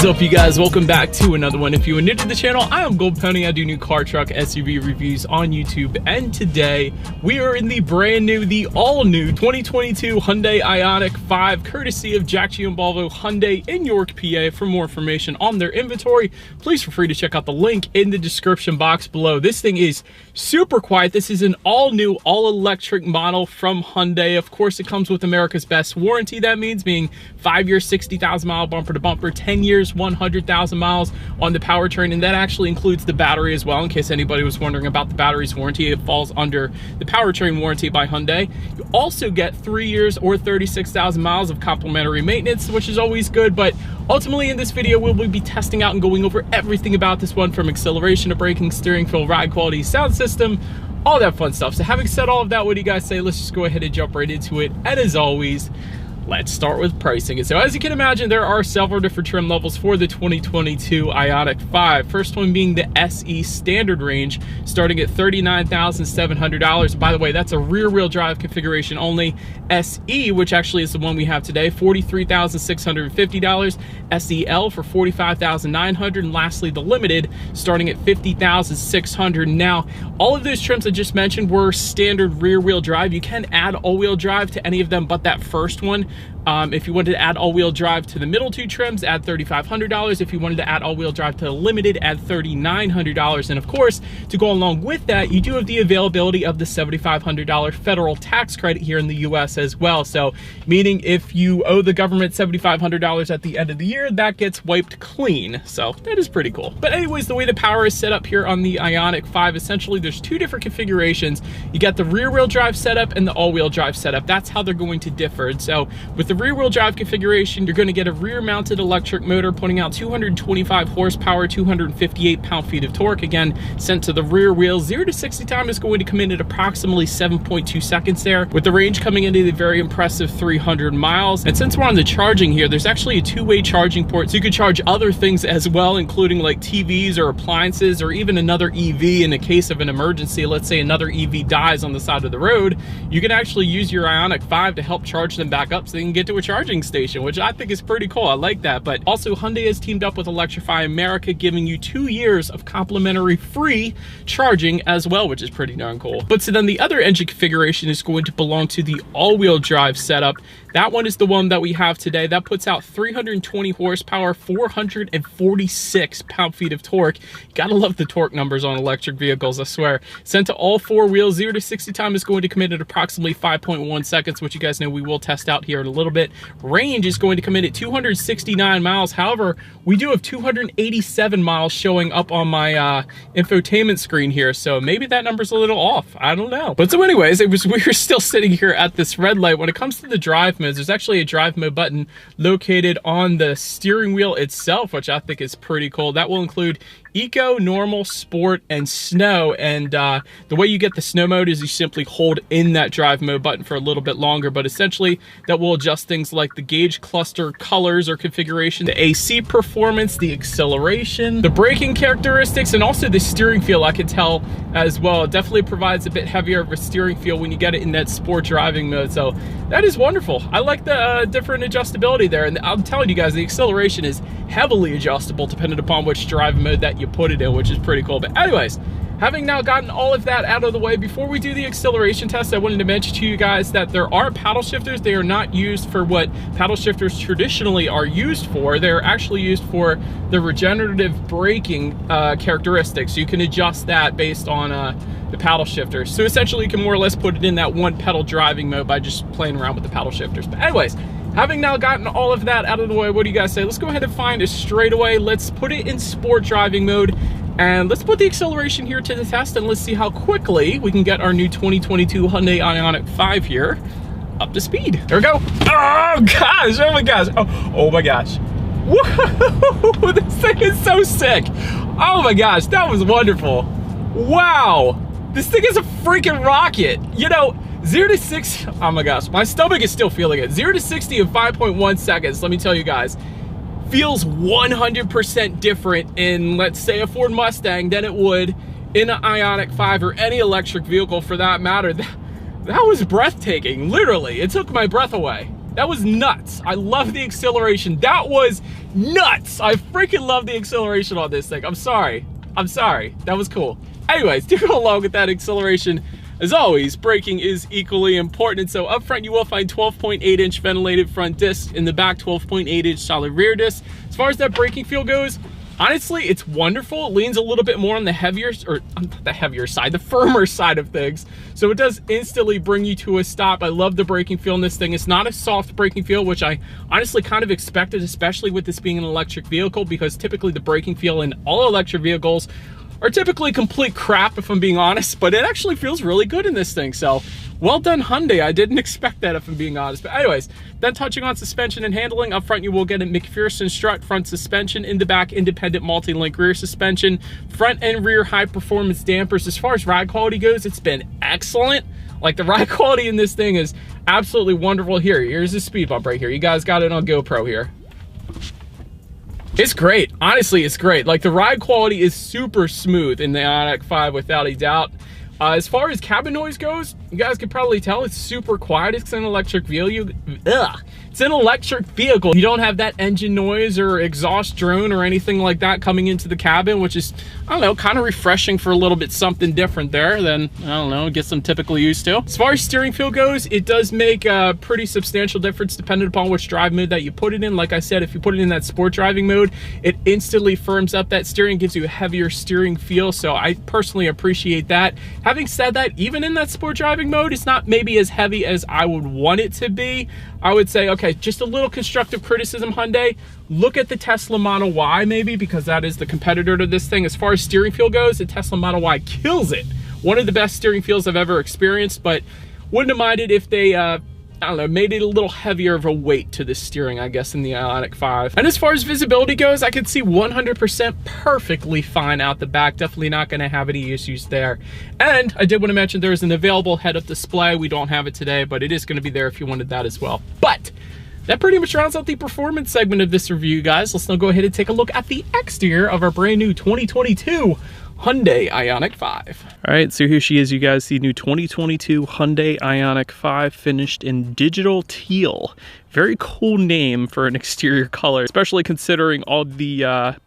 What is up, you guys? Welcome back to another one. If you are new to the channel, I am Gold Pony. I do new car, truck, SUV reviews on YouTube, and today we are in the brand new, the all-new 2022 Hyundai Ioniq 5, courtesy of Jack G and Volvo Hyundai in York, PA. For more information on their inventory, please feel free to check out the link in the description box below. This thing is super quiet. This is an all-new, all-electric model from Hyundai. Of course, it comes with America's best warranty. That means being 5 years, 60,000 mile bumper to bumper, 10 years, 100,000 miles on the powertrain, and that actually includes the battery as well. In case anybody was wondering about the battery's warranty, it falls under the powertrain warranty by Hyundai. You also get 3 years or 36,000 miles of complimentary maintenance, which is always good. But ultimately in this video, we'll be testing out and going over everything about this one, from acceleration to braking, steering feel, ride quality, sound system, all that fun stuff. So having said all of that, what do you guys say? Let's just go ahead and jump right into it. And as always, let's start with pricing. And so as you can imagine, there are several different trim levels for the 2022 Ioniq 5. First one being the SE standard range, starting at $39,700. By the way, that's a rear-wheel drive configuration only. SE, which actually is the one we have today, $43,650. SEL for $45,900. And lastly, the limited, starting at $50,600. Now, all of those trims I just mentioned were standard rear-wheel drive. You can add all-wheel drive to any of them but that first one. If you wanted to add all-wheel drive to the middle two trims, add $3,500. If you wanted to add all-wheel drive to the limited, add $3,900. And of course, to go along with that, you do have the availability of the $7,500 federal tax credit here in the US as well. So meaning if you owe the government $7,500 at the end of the year, that gets wiped clean. So that is pretty cool. But anyways, the way the power is set up here on the Ioniq 5, essentially there's two different configurations. You got the rear-wheel drive setup and the all-wheel drive setup. That's how they're going to differ. And so with the rear-wheel drive configuration, you're going to get a rear-mounted electric motor putting out 225 horsepower, 258 pound-feet of torque, again, sent to the rear wheel. 0 to 60 time is going to come in at approximately 7.2 seconds there, with the range coming into the very impressive 300 miles. And since we're on the charging here, there's actually a two-way charging port, so you could charge other things as well, including like TVs or appliances, or even another EV in the case of an emergency. Let's say another EV dies on the side of the road, you can actually use your Ioniq 5 to help charge them back up so they can get to a charging station, which I think is pretty cool. I like that. But also, Hyundai has teamed up with Electrify America, giving you 2 years of complimentary free charging as well, which is pretty darn cool. But so then the other engine configuration is going to belong to the all-wheel drive setup. That one is the one that we have today. That puts out 320 horsepower, 446 pound-feet of torque. You gotta love the torque numbers on electric vehicles, I swear. Sent to all four wheels. 0 to 60 time is going to come in at approximately 5.1 seconds, which you guys know we will test out here in a little bit. Range is going to come in at 269 miles. However, we do have 287 miles showing up on my infotainment screen here, so maybe that number's a little off. I don't know. But so anyways, we were still sitting here at this red light. When it comes to the drive modes, there's actually a drive mode button located on the steering wheel itself, which I think is pretty cool. That will include Eco, Normal, Sport, and Snow. And the way you get the Snow mode is you simply hold in that drive mode button for a little bit longer, but essentially that will adjust things like the gauge cluster colors or configuration, the AC performance, the acceleration, the braking characteristics, and also the steering feel. I can tell as well. It definitely provides a bit heavier of a steering feel when you get it in that sport driving mode. So that is wonderful. I like the different adjustability there. And I'm telling you guys, the acceleration is heavily adjustable depending upon which drive mode that you put it in, which is pretty cool. But anyways, having now gotten all of that out of the way, before we do the acceleration test, I wanted to mention to you guys that there are paddle shifters. They are not used for what paddle shifters traditionally are used for. They're actually used for the regenerative braking characteristics. So you can adjust that based on the paddle shifters. So essentially you can more or less put it in that one pedal driving mode by just playing around with the paddle shifters. But anyways, having now gotten all of that out of the way, what do you guys say? Let's go ahead and find a straightaway. Let's put it in sport driving mode, and let's put the acceleration here to the test, and let's see how quickly we can get our new 2022 Hyundai Ioniq 5 here up to speed. There we go. Oh gosh, oh my gosh, oh my gosh. Whoa, this thing is so sick. Oh my gosh, that was wonderful. Wow, this thing is a freaking rocket. You know, 0 to 6, oh my gosh, my stomach is still feeling it. 0 to 60 in 5.1 seconds, let me tell you guys. Feels 100% different in, let's say, a Ford Mustang than it would in an Ioniq 5 or any electric vehicle for that matter. That was breathtaking, literally. It took my breath away. That was nuts. I love the acceleration. That was nuts. I freaking love the acceleration on this thing. I'm sorry. That was cool. Anyways, to go along with that acceleration, as always, braking is equally important. So up front, you will find 12.8-inch ventilated front discs. In the back, 12.8-inch solid rear discs. As far as that braking feel goes, honestly, it's wonderful. It leans a little bit more on the heavier, or the heavier side, the firmer side of things. So it does instantly bring you to a stop. I love the braking feel in this thing. It's not a soft braking feel, which I honestly kind of expected, especially with this being an electric vehicle, because typically the braking feel in all electric vehicles are typically complete crap, if I'm being honest, but it actually feels really good in this thing. So well done, Hyundai. I didn't expect that, if I'm being honest. But anyways, then touching on suspension and handling, up front you will get a McPherson strut front suspension. In the back, independent multi-link rear suspension, front and rear high performance dampers. As far as ride quality goes, it's been excellent. Like, the ride quality in this thing is absolutely wonderful. Here's the speed bump right here. You guys got it on GoPro here. It's great. Honestly, it's great. Like, the ride quality is super smooth in the Ioniq 5 without a doubt. As far as cabin noise goes, you guys can probably tell it's super quiet. It's an electric vehicle. It's an electric vehicle. You don't have that engine noise or exhaust drone or anything like that coming into the cabin, which is, I don't know, kind of refreshing for a little bit something different there than, I don't know, get some typically used to. As far as steering feel goes, it does make a pretty substantial difference depending upon which drive mode that you put it in. Like I said, if you put it in that sport driving mode, it instantly firms up that steering, gives you a heavier steering feel. So I personally appreciate that. Having said that, even in that sport driving mode, it's not maybe as heavy as I would want it to be. I would say, okay, just a little constructive criticism, Hyundai. Look at the Tesla Model Y maybe, because that is the competitor to this thing. As far as steering feel goes, the Tesla Model Y kills it. One of the best steering feels I've ever experienced, but wouldn't have minded if they, I don't know, made it a little heavier of a weight to the steering, I guess, in the Ioniq 5. And as far as visibility goes, I can see 100% perfectly fine out the back. Definitely not going to have any issues there. And I did want to mention there is an available head-up display. We don't have it today, but it is going to be there if you wanted that as well. But that pretty much rounds out the performance segment of this review, guys. Let's now go ahead and take a look at the exterior of our brand new 2022 Hyundai Ioniq 5. All right, so here she is, you guys, the new 2022 Hyundai Ioniq 5 finished in digital teal. Very cool name for an exterior color, especially considering all the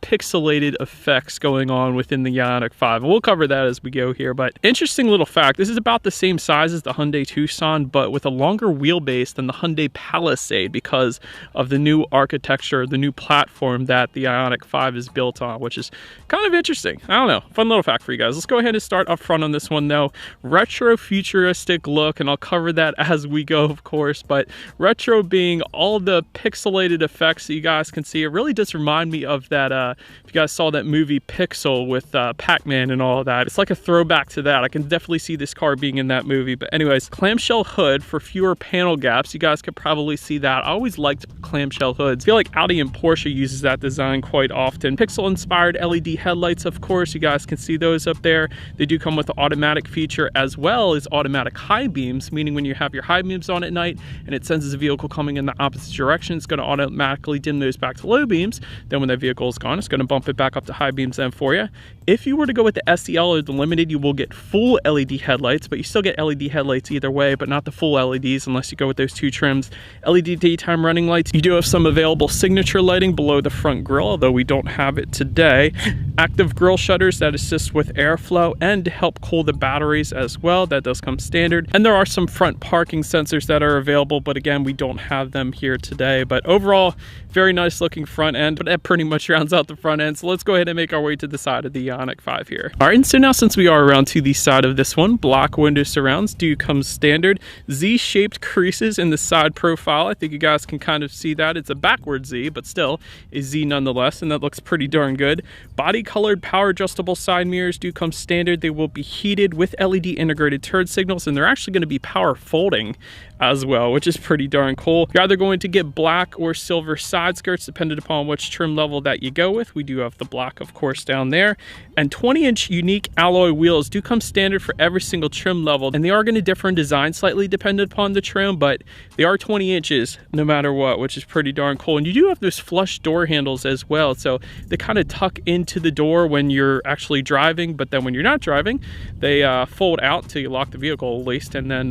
pixelated effects going on within the Ioniq 5. We'll cover that as we go here, but interesting little fact, this is about the same size as the Hyundai Tucson, but with a longer wheelbase than the Hyundai Palisade because of the new architecture, the new platform that the Ioniq 5 is built on, which is kind of interesting. I don't know, fun little fact for you guys. Let's go ahead and start up front on this one though. Retro futuristic look, and I'll cover that as we go, of course, but retro being all the pixelated effects that you guys can see. It really does remind me of that, if you guys saw that movie Pixel with Pac-Man and all of that. It's like a throwback to that. I can definitely see this car being in that movie. But anyways, clamshell hood for fewer panel gaps. You guys could probably see that. I always liked clamshell hoods. I feel like Audi and Porsche uses that design quite often. Pixel-inspired LED headlights, of course. You guys can see those up there. They do come with the automatic feature as well as automatic high beams, meaning when you have your high beams on at night and it senses a vehicle coming in the opposite direction, it's going to automatically dim those back to low beams. Then when that vehicle is gone, it's going to bump it back up to high beams then for you. If you were to go with the SEL or the Limited, you will get full LED headlights, but you still get LED headlights either way, but not the full LEDs unless you go with those two trims. LED daytime running lights. You do have some available signature lighting below the front grille, although we don't have it today. Active grille shutters that assist with airflow and help cool the batteries as well. That does come standard. And there are some front parking sensors that are available, but again, we don't have them here today. But overall, very nice looking front end, but that pretty much rounds out the front end. So let's go ahead and make our way to the side of the Ioniq 5 here. All right, and so now since we are around to the side of this one, black window surrounds do come standard. Z-shaped creases in the side profile. I think you guys can kind of see that. It's a backward Z, but still a Z nonetheless, and that looks pretty darn good. Body colored power adjustable side mirrors do come standard. They will be heated with LED integrated turn signals, and they're actually going to be power folding as well, which is pretty darn cool. You're either going to get black or silver side skirts depending upon which trim level that you go with. We do have the black, of course, down there. And 20-inch unique alloy wheels do come standard for every single trim level, and they are going to differ in design slightly dependent upon the trim, but they are 20 inches no matter what, which is pretty darn cool. And you do have those flush door handles as well, so they kind of tuck into the door when you're actually actually driving, but then when you're not driving, they fold out until you lock the vehicle at least, and then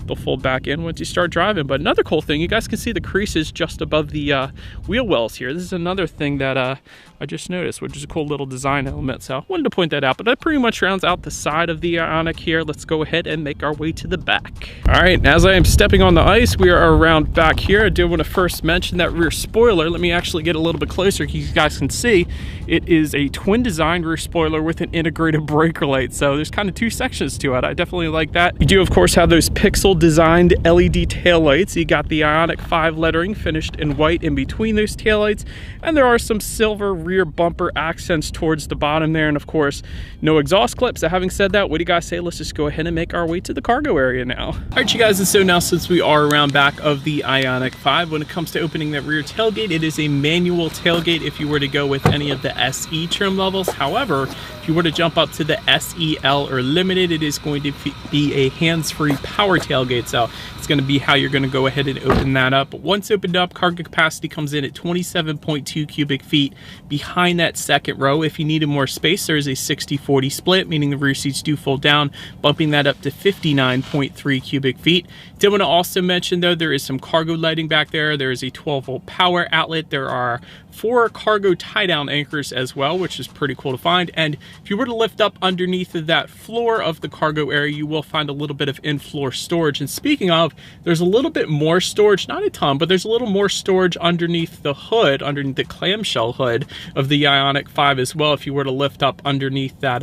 they'll fold back in once you start driving. But another cool thing, you guys can see the creases just above the wheel wells here. This is another thing that I just noticed, which is a cool little design element. So I wanted to point that out, but that pretty much rounds out the side of the Ioniq here. Let's go ahead and make our way to the back. All right, as I am stepping on the ice, we are around back here. I did want to first mention that rear spoiler. Let me actually get a little bit closer so you guys can see. It is a twin design rear spoiler with an integrated breaker light. So there's kind of two sections to it. I definitely like that. You do of course have those pixel designed LED taillights. You got the Ioniq 5 lettering finished in white in between those taillights, and there are some silver rear bumper accents towards the bottom there, and of course no exhaust clips. So having said that, what do you guys say? Let's just go ahead and make our way to the cargo area now. All right, you guys, and so now since we are around back of the Ioniq 5, when it comes to opening that rear tailgate, it is a manual tailgate if you were to go with any of the SE trim levels. However, if you were to jump up to the SEL or Limited, it is going to be a hands-free power tailgate. So it's going to be how you're going to go ahead and open that up. But once opened up, cargo capacity comes in at 27.2 cubic feet behind that second row. If you needed more space, there is a 60-40 split, meaning the rear seats do fold down, bumping that up to 59.3 cubic feet. Did want to also mention though, there is some cargo lighting back there. There is a 12-volt power outlet. There are 4 cargo tie-down anchors as well, which is pretty cool to find. And if you were to lift up underneath of that floor of the cargo area, you will find a little bit of in-floor storage. And speaking of, there's a little bit more storage, not a ton, but there's a little more storage underneath the hood, underneath the clamshell hood of the Ioniq 5 as well. If you were to lift up underneath that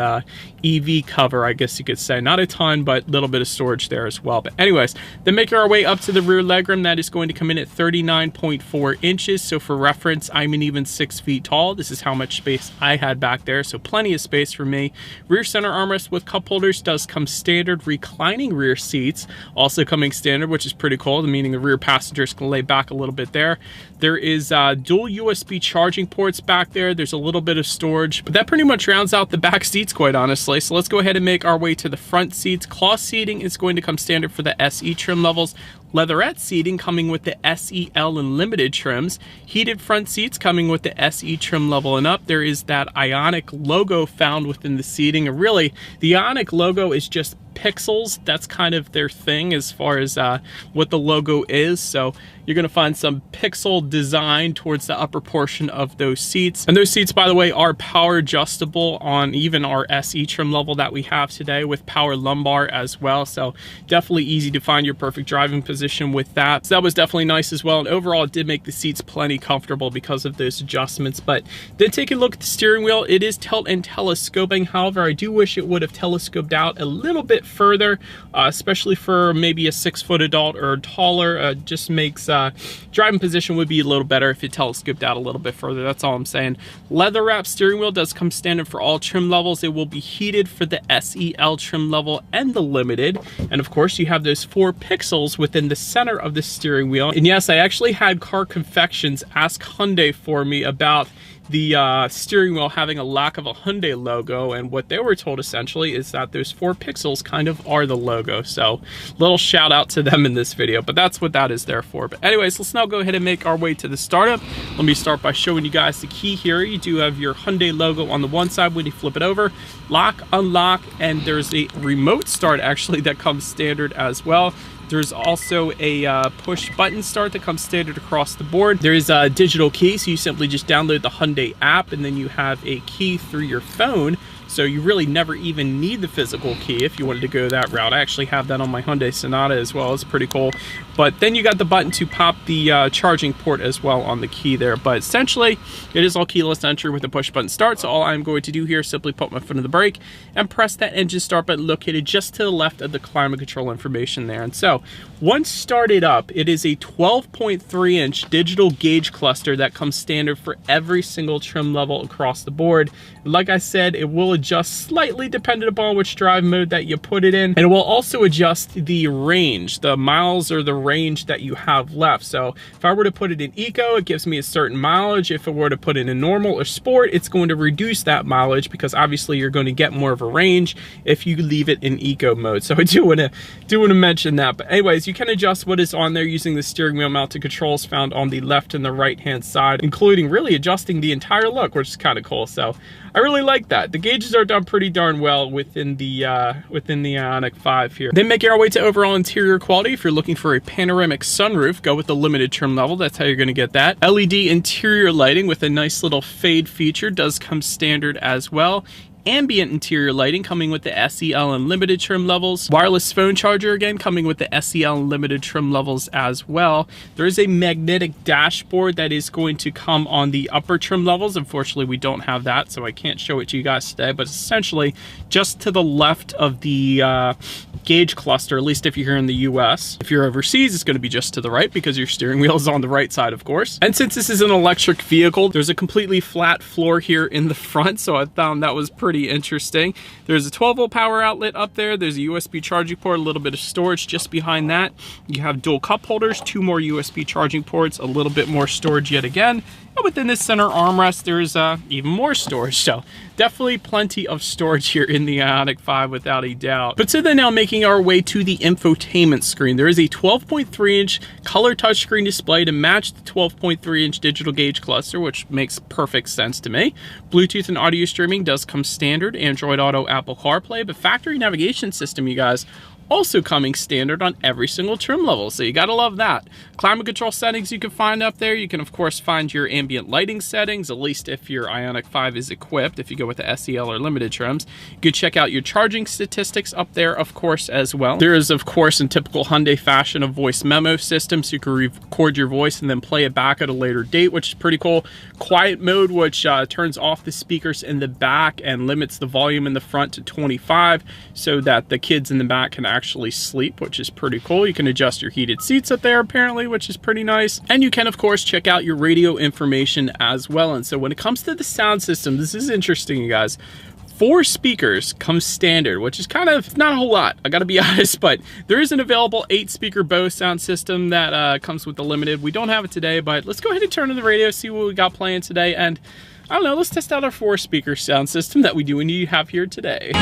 EV cover, I guess you could say. Not a ton, but a little bit of storage there as well. But anyways, then making our way up to the rear legroom, that is going to come in at 39.4 inches. So for reference, I'm an even 6 feet tall. This is how much space I had back there, so plenty of space for me. Rear center armrest with cup holders does come standard. Reclining rear seats also coming standard, which is pretty cool, meaning the rear passengers can lay back a little bit there. There is dual USB charging ports back there. There's a little bit of storage, but that pretty much rounds out the back seats, quite honestly. So let's go ahead and make our way to the front seats. Cloth seating is going to come standard for the SE trim levels. Leatherette seating coming with the SEL and Limited trims. Heated front seats coming with the SE trim level and up. There is that Ioniq logo found within the seating. And really, the Ioniq logo is just pixels. That's kind of their thing as far as what the logo is. So you're going to find some pixel design towards the upper portion of those seats. And those seats, by the way, are power adjustable on even our SE trim level that we have today, with power lumbar as well. So definitely easy to find your perfect driving position with that. So that was definitely nice as well. And overall, it did make the seats plenty comfortable because of those adjustments. But then taking a look at the steering wheel, it is tilt and telescoping. However, I do wish it would have telescoped out a little bit further, especially for maybe a 6-foot adult or taller. Just makes driving position would be a little better if it telescoped out a little bit further. That's all I'm saying. Leather wrap steering wheel does come standard for all trim levels. It will be heated for the SEL trim level and the Limited. And of course, you have those 4 pixels within the center of the steering wheel. And yes, I actually had Car Confections ask Hyundai for me about the steering wheel having a lack of a Hyundai logo, and what they were told essentially is that those 4 pixels kind of are the logo. So little shout out to them in this video, but that's what that is there for. But anyways, let's now go ahead and make our way to the startup. Let me start by showing you guys the key here. You do have your Hyundai logo on the one side. When you flip it over, lock, unlock, and there's a remote start actually that comes standard as well. There's also a push button start that comes standard across the board. There is a digital key, so you simply just download the Hyundai app, and then you have a key through your phone. So you really never even need the physical key if you wanted to go that route. I actually have that on my Hyundai Sonata as well. It's pretty cool. But then you got the button to pop the charging port as well on the key there. But essentially, it is all keyless entry with a push button start. So all I'm going to do here is simply put my foot on the brake and press that engine start button located just to the left of the climate control information there. And so once started up, it is a 12.3-inch digital gauge cluster that comes standard for every single trim level across the board. Like I said, it will adjust slightly dependent upon which drive mode that you put it in, and it will also adjust the range, the miles or the range that you have left. So if I were to put it in eco, it gives me a certain mileage. If it were to put it in normal or sport, it's going to reduce that mileage, because obviously you're going to get more of a range if you leave it in eco mode. So I do want to mention that. But anyways, you can adjust what is on there using the steering wheel mounted controls found on the left and the right hand side, including really adjusting the entire look, which is kind of cool. So I really like that. The gauges gauges are done pretty darn well within the Ioniq 5 here. Then making our way to overall interior quality. If you're looking for a panoramic sunroof, go with the limited trim level. That's how you're going to get that. LED interior lighting with a nice little fade feature does come standard as well. Ambient interior lighting coming with the SEL and limited trim levels. Wireless phone charger again coming with the SEL and limited trim levels as well. There is a magnetic dashboard that is going to come on the upper trim levels. Unfortunately, we don't have that, so I can't show it to you guys today, but essentially just to the left of the gauge cluster, at least if you're here in the US. If you're overseas, it's going to be just to the right because your steering wheel is on the right side, of course. And since this is an electric vehicle, there's a completely flat floor here in the front, so I found that was pretty interesting. There's a 12-volt power outlet up there. There's a USB charging port, a little bit of storage just behind that. You have dual cup holders, 2 more USB charging ports, a little bit more storage yet again. And within this center armrest, there's even more storage. So definitely plenty of storage here in the Ioniq 5 without a doubt. But so then now making our way to the infotainment screen. There is a 12.3-inch color touchscreen display to match the 12.3-inch digital gauge cluster, which makes perfect sense to me. Bluetooth and audio streaming does come standard, Android Auto, Apple CarPlay, but factory navigation system, you guys, also coming standard on every single trim level, so you gotta love that. Climate control settings you can find up there. You can of course find your ambient lighting settings, at least if your Ioniq 5 is equipped, if you go with the SEL or limited trims. You can check out your charging statistics up there of course as well. There is of course in typical Hyundai fashion a voice memo system, so you can record your voice and then play it back at a later date, which is pretty cool. Quiet mode, which turns off the speakers in the back and limits the volume in the front to 25 so that the kids in the back can actually sleep, which is pretty cool. You can adjust your heated seats up there apparently, which is pretty nice. And you can of course check out your radio information as well. And so when it comes to the sound system, this is interesting, you guys. 4 speakers come standard, which is kind of not a whole lot, I gotta be honest, but there is an available 8-speaker Bose sound system that comes with the limited. We don't have it today, but let's go ahead and turn on the radio, see what we got playing today, and I don't know, let's test out our 4-speaker sound system that we do indeed have here today.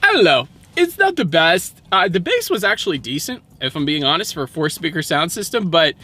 Hello. It's not the best. The bass was actually decent, if I'm being honest, for a 4-speaker sound system, but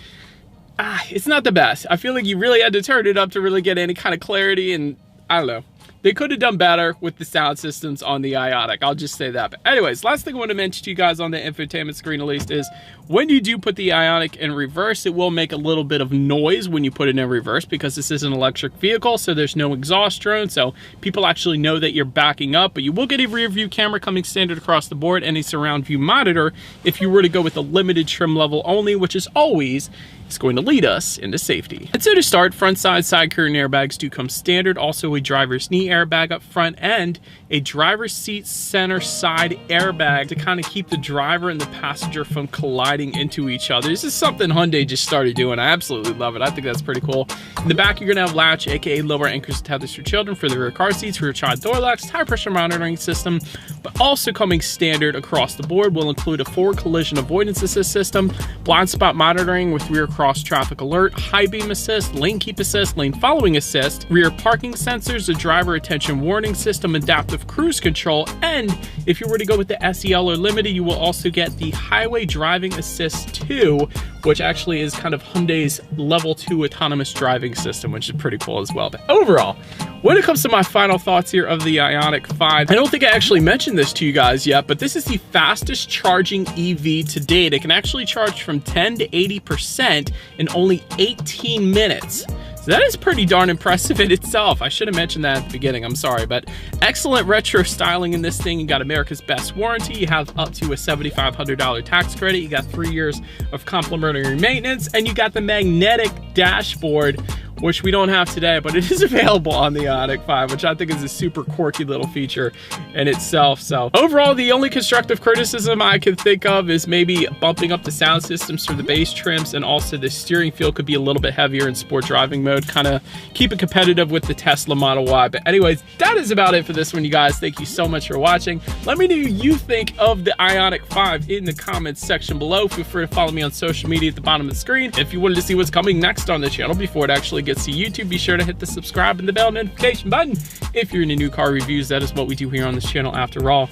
it's not the best. I feel like you really had to turn it up to really get any kind of clarity, and I don't know. They could have done better with the sound systems on the Ioniq. I'll just say that. But anyways, last thing I want to mention to you guys on the infotainment screen at least is when you do put the Ioniq in reverse, it will make a little bit of noise when you put it in reverse because this is an electric vehicle, so there's no exhaust drone, so people actually know that you're backing up, but you will get a rear view camera coming standard across the board and a surround view monitor if you were to go with a limited trim level only, which is always going to lead us into safety. And so to start, front side curtain airbags do come standard, also a driver's knee airbag up front and a driver's seat center side airbag to kind of keep the driver and the passenger from colliding into each other. This is something Hyundai just started doing. I absolutely love it. I think that's pretty cool. In the back, you're gonna have latch, aka lower anchors tethers for children for the rear car seats, rear child door locks, tire pressure monitoring system, but also coming standard across the board will include a forward collision avoidance assist system, blind spot monitoring with rear cross traffic alert, high beam assist, lane keep assist, lane following assist, rear parking sensors, a driver attention warning system, adaptive cruise control, and if you were to go with the SEL or limited, you will also get the highway driving assist 2, which actually is kind of Hyundai's level 2 autonomous driving system, which is pretty cool as well. But overall, when it comes to my final thoughts here of the Ioniq 5, I don't think I actually mentioned this to you guys yet, but this is the fastest charging EV to date. It can actually charge from 10 to 80% in only 18 minutes. So that is pretty darn impressive in itself. I should have mentioned that at the beginning, I'm sorry, but excellent retro styling in this thing. You got America's Best warranty. You have up to a $7,500 tax credit. You got 3 years of complimentary maintenance, and you got the magnetic dashboard, which we don't have today, but it is available on the Ioniq 5, which I think is a super quirky little feature in itself. So overall, the only constructive criticism I can think of is maybe bumping up the sound systems for the bass trims, and also the steering feel could be a little bit heavier in sport driving mode, kind of keep it competitive with the Tesla Model Y. But anyways, that is about it for this one, you guys. Thank you so much for watching. Let me know what you think of the Ioniq 5 in the comments section below. Feel free to follow me on social media at the bottom of the screen. If you wanted to see what's coming next on the channel before it actually gets to YouTube, be sure to hit the subscribe and the bell notification button. If you're into new car reviews, that is what we do here on this channel after all.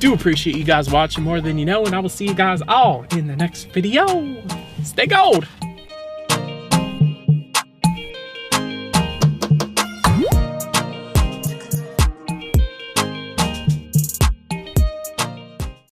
Do appreciate you guys watching more than you know, and I will see you guys all in the next video. Stay gold.